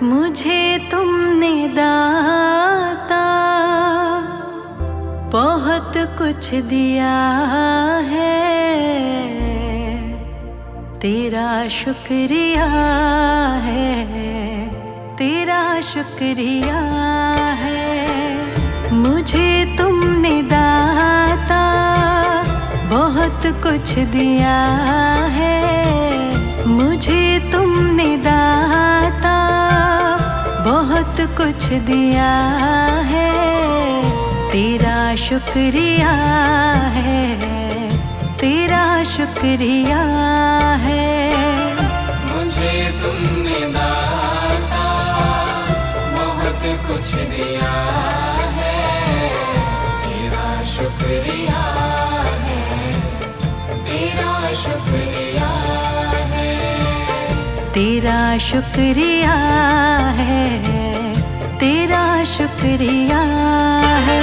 मुझे तुमने दाता बहुत कुछ दिया है, तेरा शुक्रिया है, तेरा शुक्रिया है। मुझे तुमने दाता बहुत कुछ दिया है, मुझे तुमने दाता बहुत कुछ दिया है, तेरा शुक्रिया है, तेरा शुक्रिया है। मुझे तुमने दाता बहुत कुछ दिया है, तेरा शुक्रिया है, तेरा शुक्रिया है, तेरा शुक्रिया है, तेरा शुक्रिया है।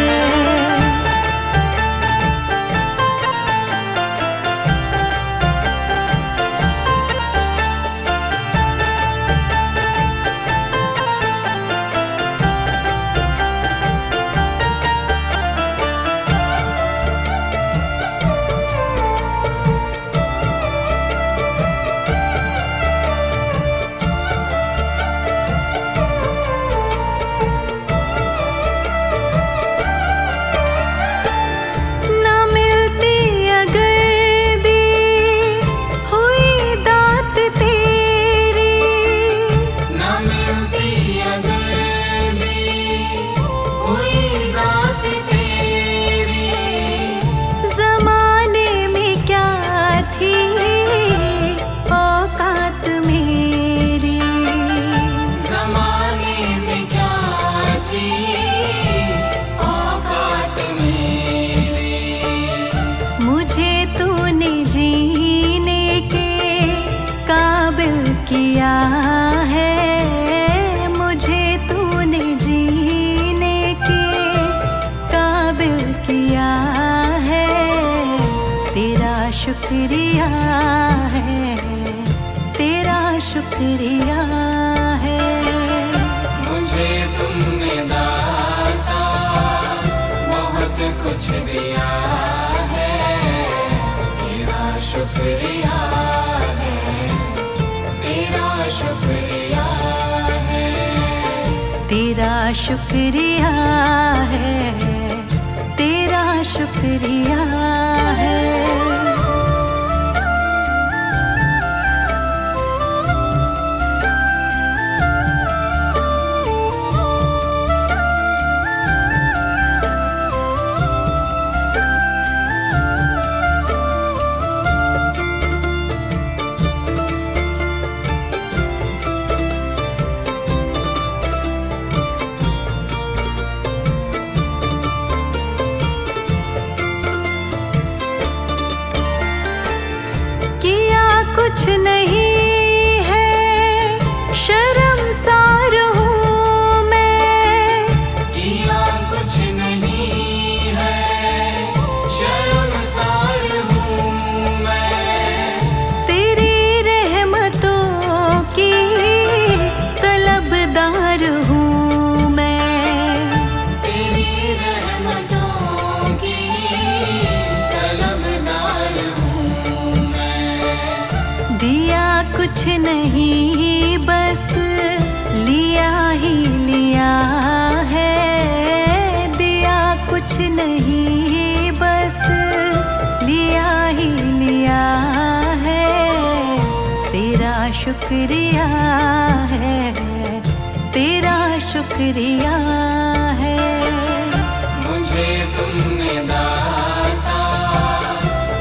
किया है, मुझे तूने जीने के काबिल किया है, तेरा शुक्रिया है, तेरा शुक्रिया है। मुझे तुमने दाता बहुत कुछ दिया है, तेरा शुक्रिया है, तेरा शुक्रिया है, तेरा शुक्रिया है, तेरा शुक्रिया है। कुछ नहीं है, शर्मसार हूँ मैं, किया कुछ नहीं है, शर्मसार हूँ मैं, तेरी रहमतों की तलबदार हूँ मैं, तेरी रहमतों की तलबदार हूँ मैं। दिया कुछ नहीं बस लिया ही लिया है, दिया कुछ नहीं बस लिया ही लिया है, तेरा शुक्रिया है, तेरा शुक्रिया है। मुझे तुमने दाता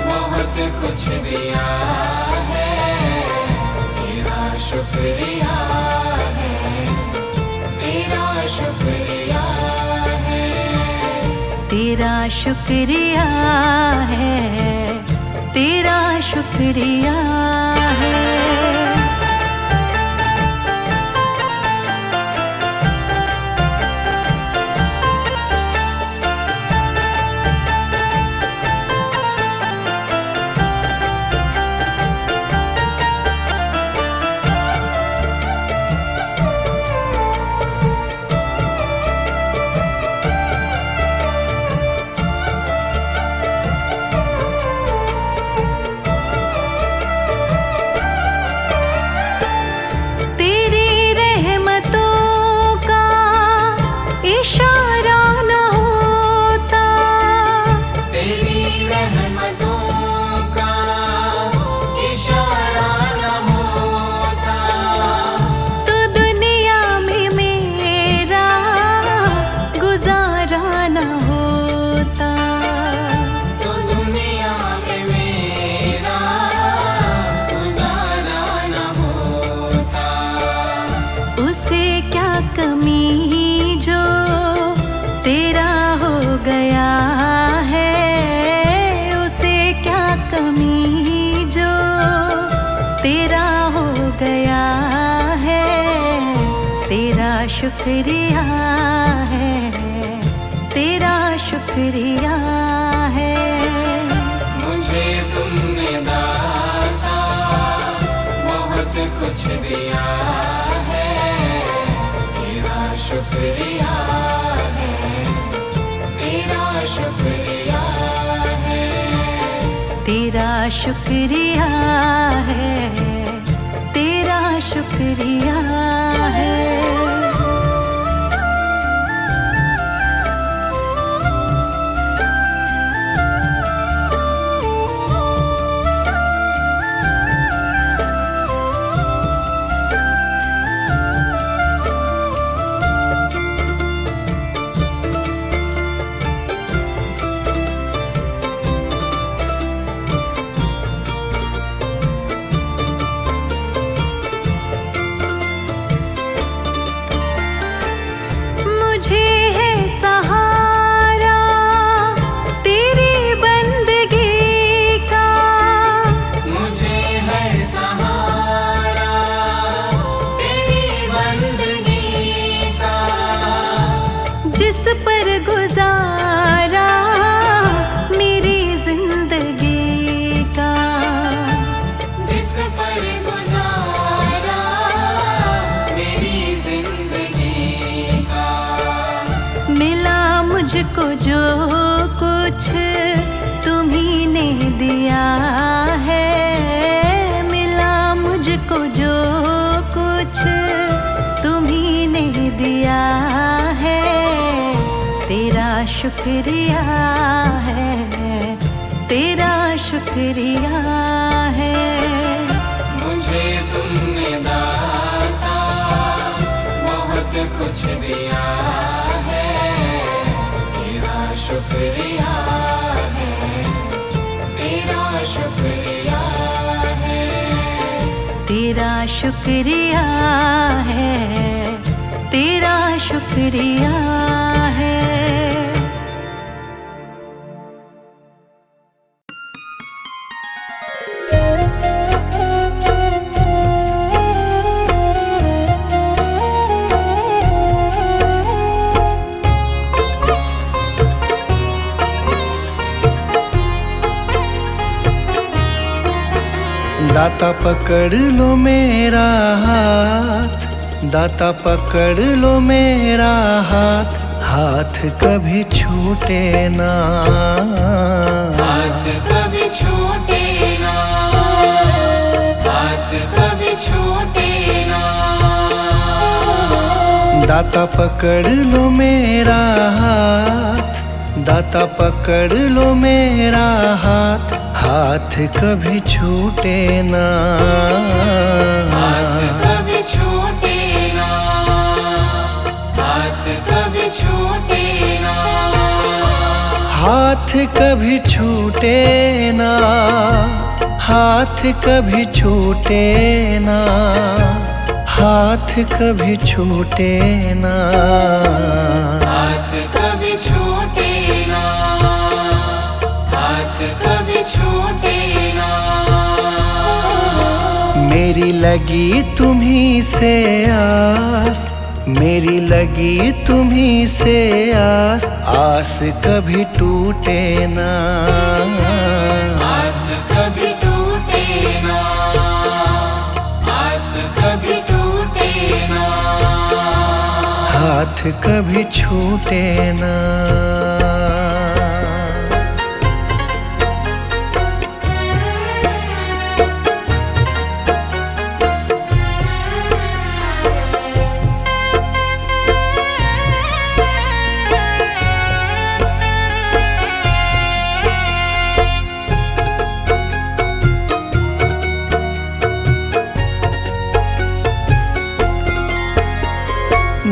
बहुत कुछ दिया है, तेरा शुक्रिया है, तेरा शुक्रिया है, तेरा शुक्रिया है, तेरा शुक्रिया है। गया है, तेरा शुक्रिया है, तेरा शुक्रिया है। मुझे तुमने दाता बहुत कुछ दिया है, तेरा शुक्रिया है, तेरा शुक्रिया है, तेरा शुक्रिया है, तेरा शुक्रिया है। मुझे है सहारा तेरी बंदगी का, मुझे है सहारा तेरी बंदगी का, जिस पर गुजारा मेरी जिंदगी का, जिस पर गुजारा मेरी जिंदगी का। मिला मुझको जो कुछ तुम्ही ने दिया है, मिला मुझको जो कुछ तुम्ही ने दिया है, तेरा शुक्रिया है, तेरा शुक्रिया है। मुझे तुमने दाता बहुत कुछ दिया है, तेरा शुक्रिया है, तेरा शुक्रिया है, तेरा शुक्रिया है, तेरा शुक्रिया है। दाता पकड़ लो मेरा हाथ, दाता पकड़ लो मेरा हाथ, हाथ कभी छूटे ना, हाथ कभी छूटे ना, हाथ कभी छूटे ना। दाता पकड़ लो मेरा हाथ, दाता पकड़ लो मेरा हाथ, हाथ कभी छूटे ना, हाथ कभी छूटे ना, हाथ कभी छूटे ना, हाथ कभी छूटे ना, हाथ कभी छूटे ना, हाथ कभी छूटे ना, हाथ कभी छूटे ना, हाथ कभी छूटे ना। मेरी लगी तुम्ही से आस, मेरी लगी तुम्ही से आस, आस कभी टूटे ना, आस कभी टूटे ना, आस कभी टूटे ना, हाथ कभी छूटे ना।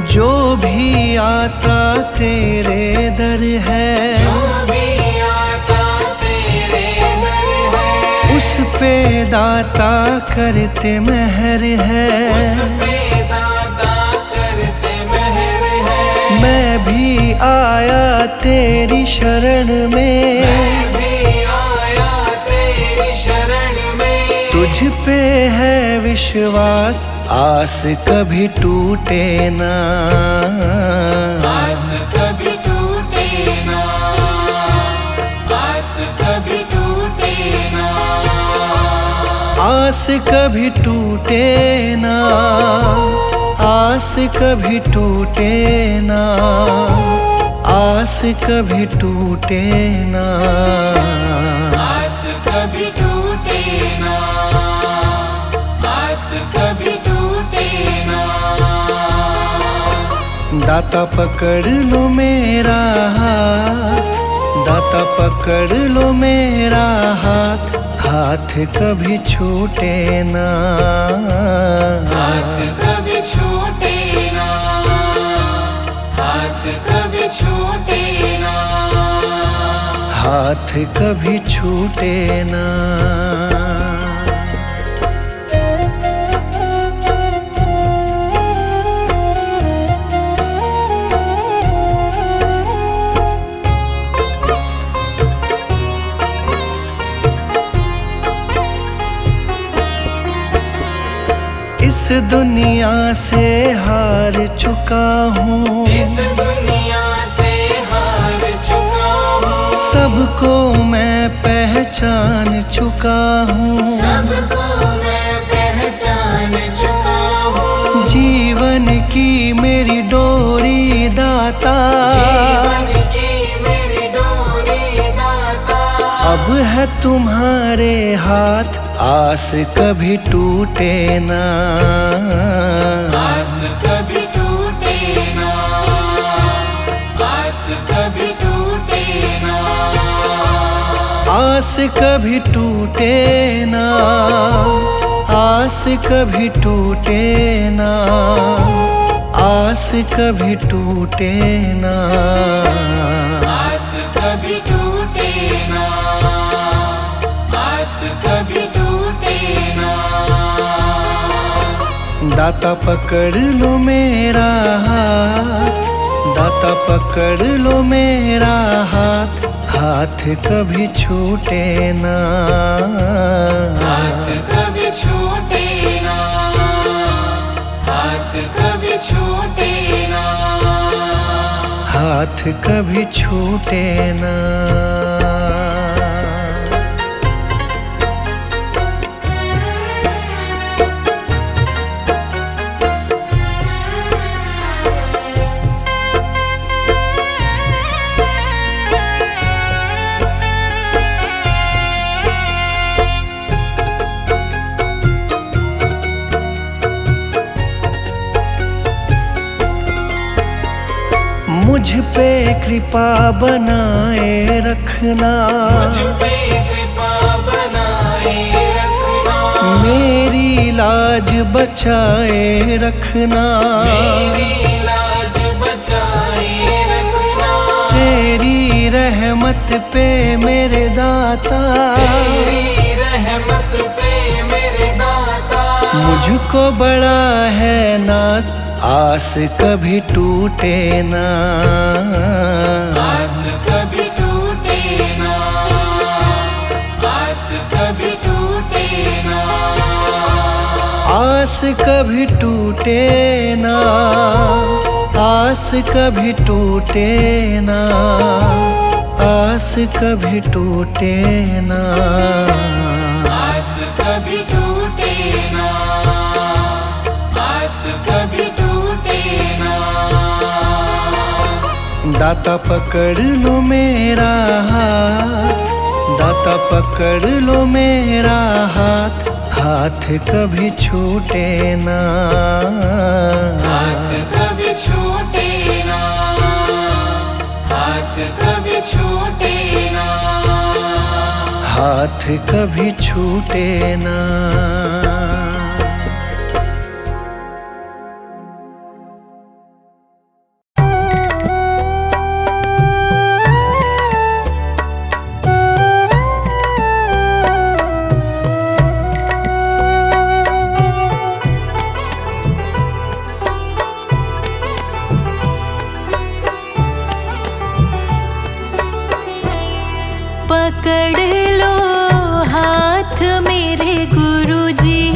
जो भी आता तेरे दर है, जो भी आता तेरे दर है, उस पे दाता करते मेहर है, उस पे दाता करते मेहर है। मैं भी आया तेरी शरण में, मैं भी आया तेरी शरण में, तुझ पे है विश्वास, आस कभी टूटे ना। आस कभी टूटे ना, आस कभी टूटे ना, आस कभी टूटे ना, आस कभी टूटे ना, आस कभी टूटे ना, आस कभी टूटे ना, आस कभी टूटे ना। दाता पकड़ लो मेरा हाथ, दाता पकड़ लो मेरा हाथ, हाथ कभी छूटे ना। हाथ कभी छूटे ना, हाथ कभी छूटे ना, हाथ कभी छूटे ना। इस दुनिया से हार चुका हूँ, इस दुनिया से हार चुका हूँ, सबको मैं पहचान चुका हूँ, सबको मैं पहचान चुका हूँ। जीवन की मेरी डोरी दाता, जीवन की मेरी डोरी दाता, अब है तुम्हारे हाथ, आस कभी टूटे ना। आस कभी टूटे ना, आस कभी टूटे ना, आस कभी टूटे ना, आस कभी टूटे ना, आस कभी टूटे ना, आस कभी टूटे ना, आस कभी टूटे ना। दाता पकड़ लो मेरा हाथ, दाता पकड़ लो मेरा हाथ, हाथ कभी छूटे ना। हाथ कभी छूटे ना, हाथ कभी छूटे ना, हाथ कभी छूटे ना। मुझ पे कृपा बनाए रखना, मुझ पे कृपा बनाए रखना, मेरी लाज बचाए रखना, मेरी लाज बचाए रखना, तेरी रहमत पे मेरे दाता, तेरी रहमत पे मेरे दाता, मुझको बड़ा है नाज, आस कभी टूटे ना। आस कभी टूटे ना, आस कभी टूटे ना, आस कभी टूटे ना, आस कभी टूटे ना, आस कभी टूटे ना, आस कभी टूटे ना, आस कभी टूटे ना। दाता पकड़ लो मेरा हाथ, दाता पकड़ लो मेरा हाथ, हाथ कभी छूटे ना। हाथ कभी छूटे ना, हाथ कभी छूटे ना, हाथ कभी छूटे ना। पकड़ लो हाथ मेरे गुरुजी,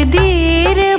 तकदीर